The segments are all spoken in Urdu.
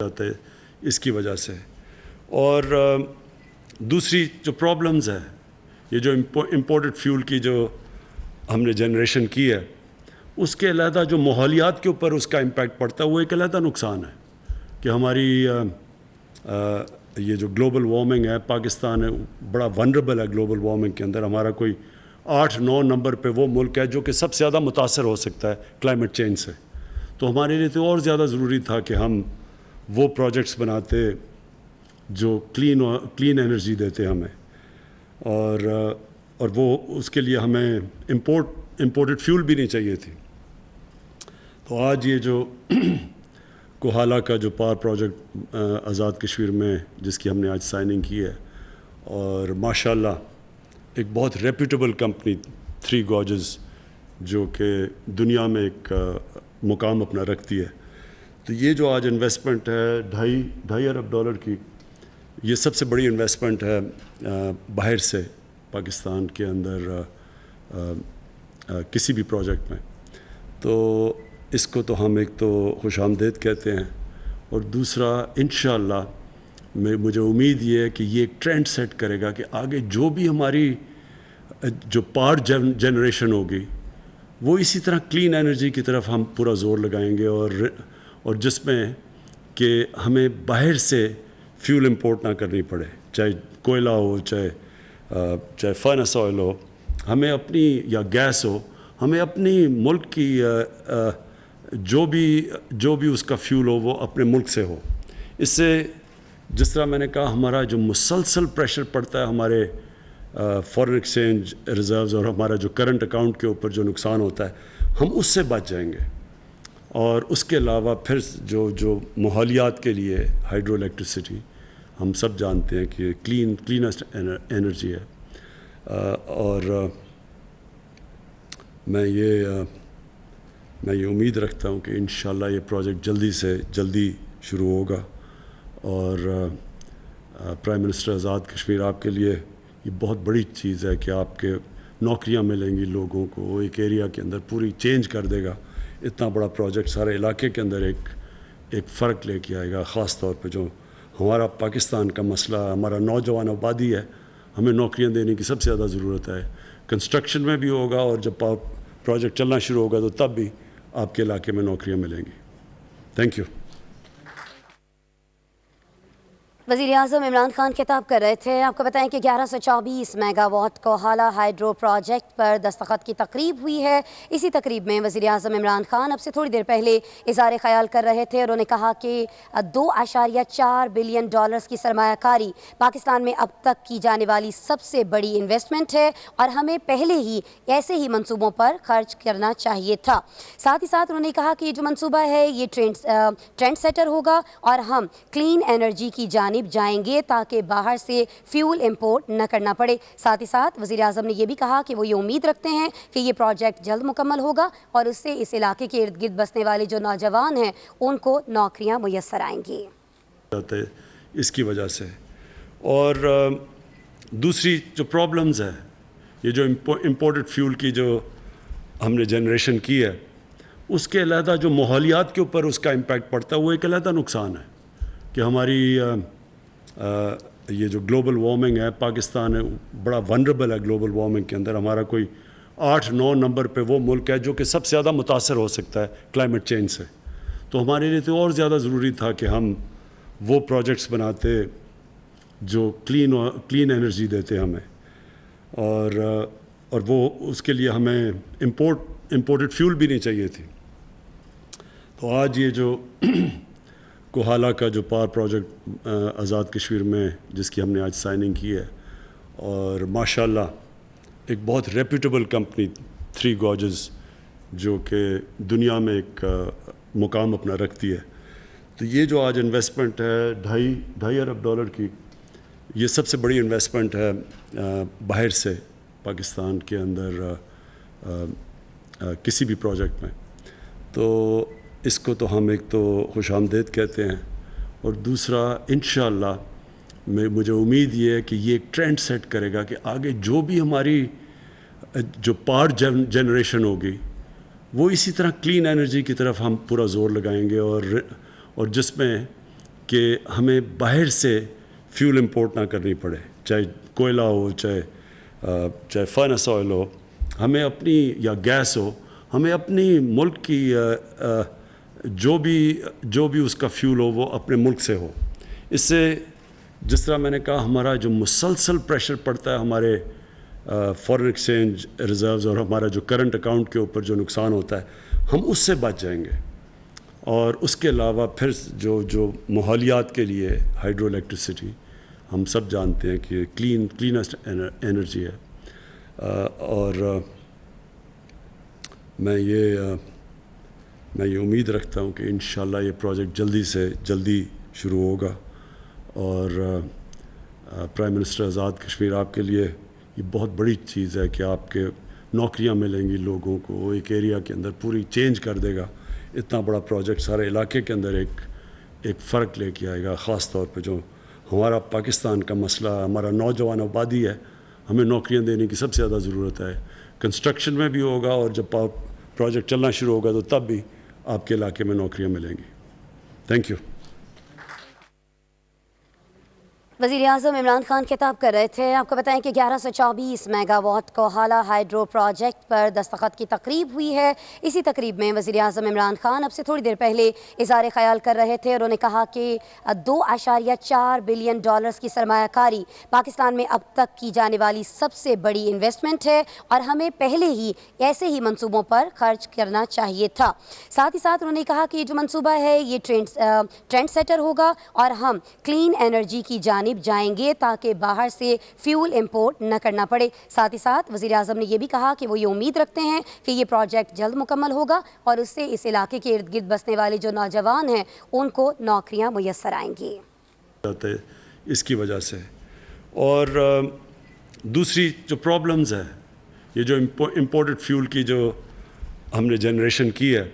جاتا ہے اس کی وجہ سے. اور دوسری جو پرابلمز ہے، یہ جو امپورٹڈ فیول کی جو ہم نے جنریشن کی ہے، اس کے علیحدہ جو ماحولیات کے اوپر اس کا امپیکٹ پڑتا ہے، وہ ایک علیحدہ نقصان ہے کہ ہماری یہ جو گلوبل وارمنگ ہے، پاکستان ہے بڑا ونربل ہے گلوبل وارمنگ کے اندر. ہمارا کوئی 8-9 نمبر پہ وہ ملک ہے جو کہ سب سے زیادہ متاثر ہو سکتا ہے کلائمیٹ چینج سے. تو ہمارے لیے تو اور زیادہ ضروری تھا کہ ہم وہ پروجیکٹس بناتے جو کلین انرجی دیتے ہمیں، اور وہ اس کے لیے ہمیں امپورٹڈ فیول بھی نہیں چاہیے تھی. تو آج یہ جو کوہالہ کا جو پاور پروجیکٹ آزاد کشمیر میں جس کی ہم نے آج سائننگ کی ہے، اور ماشاءاللہ ایک بہت ریپیوٹیبل کمپنی 3 گارجز جو کہ دنیا میں ایک مقام اپنا رکھتی ہے. تو یہ جو آج انویسٹمنٹ ہے $2.5 ارب کی، یہ سب سے بڑی انویسٹمنٹ ہے باہر سے پاکستان کے اندر کسی بھی پروجیکٹ میں. تو اس کو تو ہم ایک تو خوش آمدید کہتے ہیں، اور دوسرا انشاءاللہ مجھے امید یہ ہے کہ یہ ایک ٹرینڈ سیٹ کرے گا کہ آگے جو بھی ہماری جو پاور جنریشن ہوگی، وہ اسی طرح کلین انرجی کی طرف ہم پورا زور لگائیں گے، اور جس میں کہ ہمیں باہر سے فیول امپورٹ نہ کرنی پڑے، چاہے کوئلہ ہو، چاہے فرنس آئل ہو، ہمیں اپنی یا گیس ہو، ہمیں اپنی ملک کی جو بھی اس کا فیول ہو وہ اپنے ملک سے ہو. اس سے جس طرح میں نے کہا ہمارا جو مسلسل پریشر پڑتا ہے ہمارے فارن ایکسچینج ریزروز اور ہمارا جو کرنٹ اکاؤنٹ کے اوپر جو نقصان ہوتا ہے، ہم اس سے بچ جائیں گے. اور اس کے علاوہ پھر جو ماحولیات کے لیے ہائیڈرو الیکٹریسٹی ہم سب جانتے ہیں کہ کلینسٹ انرجی ہے. اور میں یہ امید رکھتا ہوں کہ انشاءاللہ یہ پروجیکٹ جلدی سے جلدی شروع ہوگا. اور پرائم منسٹر آزاد کشمیر آپ کے لیے یہ بہت بڑی چیز ہے کہ آپ کے نوکریاں ملیں گی لوگوں کو، وہ ایک ایریا کے اندر پوری چینج کر دے گا. اتنا بڑا پروجیکٹ سارے علاقے کے اندر ایک فرق لے کے آئے گا. خاص طور پہ جو ہمارا پاکستان کا مسئلہ، ہمارا نوجوان آبادی ہے، ہمیں نوکریاں دینے کی سب سے زیادہ ضرورت ہے. کنسٹرکشن میں بھی ہوگا، اور جب پروجیکٹ چلنا شروع ہوگا تو تب بھی آپ کے علاقے میں نوکریاں ملیں گی. Thank you. وزیر اعظم عمران خان خطاب کر رہے تھے. آپ کو بتائیں کہ 1124 megawatt Kohala hydro project پر دستخط کی تقریب ہوئی ہے. اسی تقریب میں وزیر اعظم عمران خان اب سے تھوڑی دیر پہلے اظہار خیال کر رہے تھے، اور انہوں نے کہا کہ $2.4 بلین کی سرمایہ کاری پاکستان میں اب تک کی جانے والی سب سے بڑی انویسٹمنٹ ہے، اور ہمیں پہلے ہی ایسے ہی منصوبوں پر خرچ کرنا چاہیے تھا. ساتھ ہی ساتھ انہوں نے کہا کہ یہ جو منصوبہ ہے یہ ٹرینڈ سیٹر ہوگا، اور ہم کلین انرجی کی جانب جائیں گے تاکہ باہر سے فیول امپورٹ نہ کرنا پڑے. ساتھ ہی ساتھ وزیر اعظم نے یہ بھی کہا کہ وہ یہ امید رکھتے ہیں کہ یہ پروجیکٹ جلد مکمل ہوگا، اور اس سے اس علاقے کے ارد گرد بسنے والے جو نوجوان ہیں ان کو نوکریاں میسر آئیں گی. اس کی وجہ سے. اور دوسری جو پرابلمز ہے، یہ جو امپورٹڈ فیول کی جو ہم نے جنریشن کی ہے، اس کے علیحدہ جو ماحولیات کے اوپر اس کا امپیکٹ پڑتا ہے، وہ ایک علیحدہ نقصان ہے کہ ہماری یہ جو گلوبل وارمنگ ہے، پاکستان ہے بڑا ونربل ہے گلوبل وارمنگ کے اندر. ہمارا کوئی 8-9 نمبر پہ وہ ملک ہے جو کہ سب سے زیادہ متاثر ہو سکتا ہے کلائمیٹ چینج سے. تو ہمارے لیے تو اور زیادہ ضروری تھا کہ ہم وہ پروجیکٹس بناتے جو کلین انرجی دیتے ہمیں، اور وہ اس کے لیے ہمیں امپورٹڈ فیول بھی نہیں چاہیے تھی. تو آج یہ جو کوہالہ کا جو پاور پروجیکٹ آزاد کشمیر میں جس کی ہم نے آج سائننگ کی ہے، اور ماشاءاللہ ایک بہت ریپیوٹیبل کمپنی 3 گارجز جو کہ دنیا میں ایک مقام اپنا رکھتی ہے. تو یہ جو آج انویسٹمنٹ ہے $2.5 ارب کی، یہ سب سے بڑی انویسٹمنٹ ہے باہر سے پاکستان کے اندر کسی بھی پروجیکٹ میں. تو اس کو تو ہم ایک تو خوش آمدید کہتے ہیں، اور دوسرا انشاءاللہ مجھے امید یہ ہے کہ یہ ایک ٹرینڈ سیٹ کرے گا کہ آگے جو بھی ہماری جو پاور جنریشن ہوگی، وہ اسی طرح کلین انرجی کی طرف ہم پورا زور لگائیں گے، اور جس میں کہ ہمیں باہر سے فیول امپورٹ نہ کرنی پڑے، چاہے کوئلہ ہو، چاہے فرنس آئل ہو، ہمیں اپنی یا گیس ہو، ہمیں اپنی ملک کی جو بھی اس کا فیول ہو وہ اپنے ملک سے ہو۔ اس سے جس طرح میں نے کہا ہمارا جو مسلسل پریشر پڑتا ہے ہمارے فارن ایکسچینج ریزروز اور ہمارا جو کرنٹ اکاؤنٹ کے اوپر جو نقصان ہوتا ہے ہم اس سے بچ جائیں گے۔ اور اس کے علاوہ پھر جو ماحولیات کے لیے ہائیڈرو الیکٹریسٹی ہم سب جانتے ہیں کہ کلینسٹ انرجی ہے، اور میں یہ امید رکھتا ہوں کہ انشاءاللہ یہ پروجیکٹ جلدی سے جلدی شروع ہوگا، اور پرائم منسٹر آزاد کشمیر آپ کے لیے یہ بہت بڑی چیز ہے کہ آپ کے نوکریاں ملیں گی لوگوں کو، وہ ایک ایریا کے اندر پوری چینج کر دے گا۔ اتنا بڑا پروجیکٹ سارے علاقے کے اندر ایک فرق لے کے آئے گا، خاص طور پہ جو ہمارا پاکستان کا مسئلہ، ہمارا نوجوان آبادی ہے، ہمیں نوکریاں دینے کی سب سے زیادہ ضرورت ہے۔ کنسٹرکشن میں بھی ہوگا، اور جب پروجیکٹ چلنا شروع ہوگا تو تب بھی آپ کے علاقے میں نوکریاں ملیں گی۔ Thank you. وزیر اعظم عمران خان خطاب کر رہے تھے۔ آپ کو بتائیں کہ 1124 megawatt Kohala hydro project پر دستخط کی تقریب ہوئی ہے۔ اسی تقریب میں وزیر اعظم عمران خان اب سے تھوڑی دیر پہلے اظہار خیال کر رہے تھے، اور انہوں نے کہا کہ $2.4 بلین کی سرمایہ کاری پاکستان میں اب تک کی جانے والی سب سے بڑی انویسٹمنٹ ہے، اور ہمیں پہلے ہی ایسے ہی منصوبوں پر خرچ کرنا چاہیے تھا۔ ساتھ ہی ساتھ انہوں نے کہا کہ یہ جو منصوبہ ہے یہ ٹرینڈ سیٹر ہوگا، اور ہم کلین انرجی کی جانب جائیں گے تاکہ باہر سے فیول امپورٹ نہ کرنا پڑے۔ ساتھ ہی ساتھ وزیر اعظم نے یہ بھی کہا کہ وہ یہ امید رکھتے ہیں کہ یہ پروجیکٹ جلد مکمل ہوگا، اور اس سے اس علاقے کے ارد گرد بسنے والے جو نوجوان ہیں ان کو نوکریاں میسر آئیں گی۔ اس کی وجہ سے، اور دوسری جو پرابلمز ہے، یہ جو امپورٹڈ فیول کی جو ہم نے جنریشن کی ہے،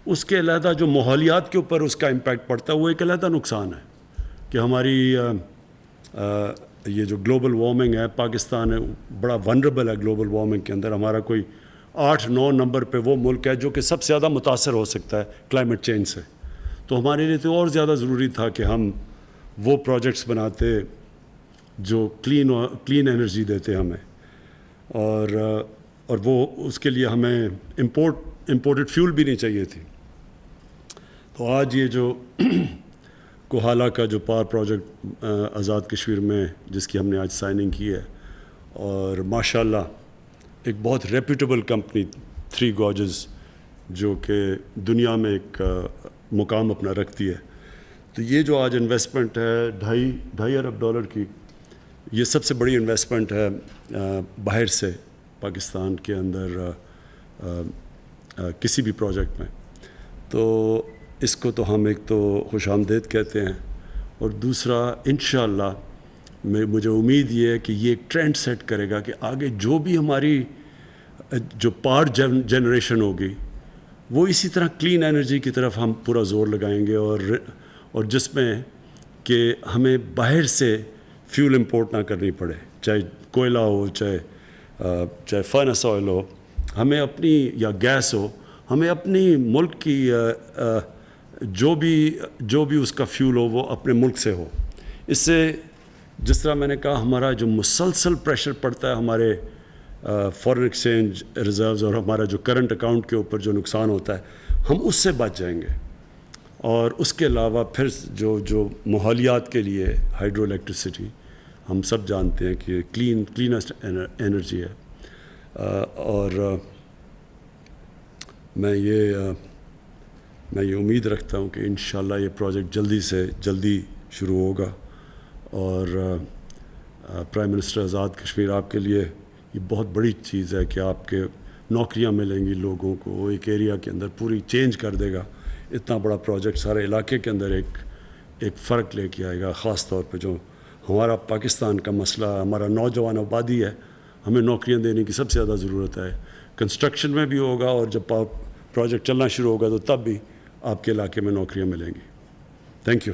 اس کے علیحدہ جو ماحولیات کے اوپر اس کا امپیکٹ پڑتا ہے وہ ایک علیحدہ نقصان ہے کہ ہماری یہ جو گلوبل وارمنگ ہے، پاکستان ہے بڑا ونریبل ہے گلوبل وارمنگ کے اندر۔ ہمارا کوئی 8-9 نمبر پہ وہ ملک ہے جو کہ سب سے زیادہ متاثر ہو سکتا ہے کلائمیٹ چینج سے۔ تو ہمارے لیے تو اور زیادہ ضروری تھا کہ ہم وہ پروجیکٹس بناتے جو کلین انرجی دیتے ہمیں، اور وہ اس کے لیے ہمیں امپورٹڈ فیول بھی نہیں چاہیے تھی۔ تو آج یہ جو کوہالہ کا جو پاور پروجیکٹ آزاد کشمیر میں جس کی ہم نے آج سائننگ کی ہے، اور ماشاءاللہ ایک بہت ریپیوٹیبل کمپنی 3 گارجز جو کہ دنیا میں ایک مقام اپنا رکھتی ہے، تو یہ جو آج انویسٹمنٹ ہے $2.5 ارب کی، یہ سب سے بڑی انویسٹمنٹ ہے باہر سے پاکستان کے اندر کسی بھی پروجیکٹ میں۔ تو اس کو تو ہم ایک تو خوش آمدید کہتے ہیں، اور دوسرا انشاءاللہ مجھے امید یہ ہے کہ یہ ایک ٹرینڈ سیٹ کرے گا کہ آگے جو بھی ہماری جو پاور جنریشن ہوگی وہ اسی طرح کلین انرجی کی طرف ہم پورا زور لگائیں گے، اور جس میں کہ ہمیں باہر سے فیول امپورٹ نہ کرنی پڑے، چاہے کوئلہ ہو، چاہے فرنس آئل ہو، ہمیں اپنی یا گیس ہو، ہمیں اپنی ملک کی جو بھی اس کا فیول ہو وہ اپنے ملک سے ہو۔ اس سے جس طرح میں نے کہا ہمارا جو مسلسل پریشر پڑتا ہے ہمارے فارن ایکسچینج ریزروز اور ہمارا جو کرنٹ اکاؤنٹ کے اوپر جو نقصان ہوتا ہے ہم اس سے بچ جائیں گے۔ اور اس کے علاوہ پھر جو ماحولیات کے لیے ہائیڈرو الیکٹریسٹی ہم سب جانتے ہیں کہ کلینسٹ انرجی ہے، اور میں یہ امید رکھتا ہوں کہ انشاءاللہ یہ پروجیکٹ جلدی سے جلدی شروع ہوگا، اور پرائم منسٹر آزاد کشمیر آپ کے لیے یہ بہت بڑی چیز ہے کہ آپ کے نوکریاں ملیں گی لوگوں کو، وہ ایک ایریا کے اندر پوری چینج کر دے گا۔ اتنا بڑا پروجیکٹ سارے علاقے کے اندر ایک فرق لے کے آئے گا، خاص طور پہ جو ہمارا پاکستان کا مسئلہ، ہمارا نوجوان آبادی ہے، ہمیں نوکریاں دینے کی سب سے زیادہ ضرورت ہے۔ کنسٹرکشن میں بھی ہوگا، اور جب پروجیکٹ چلنا شروع ہوگا تو تب بھی آپ کے علاقے میں نوکریاں ملیں گی۔ Thank you.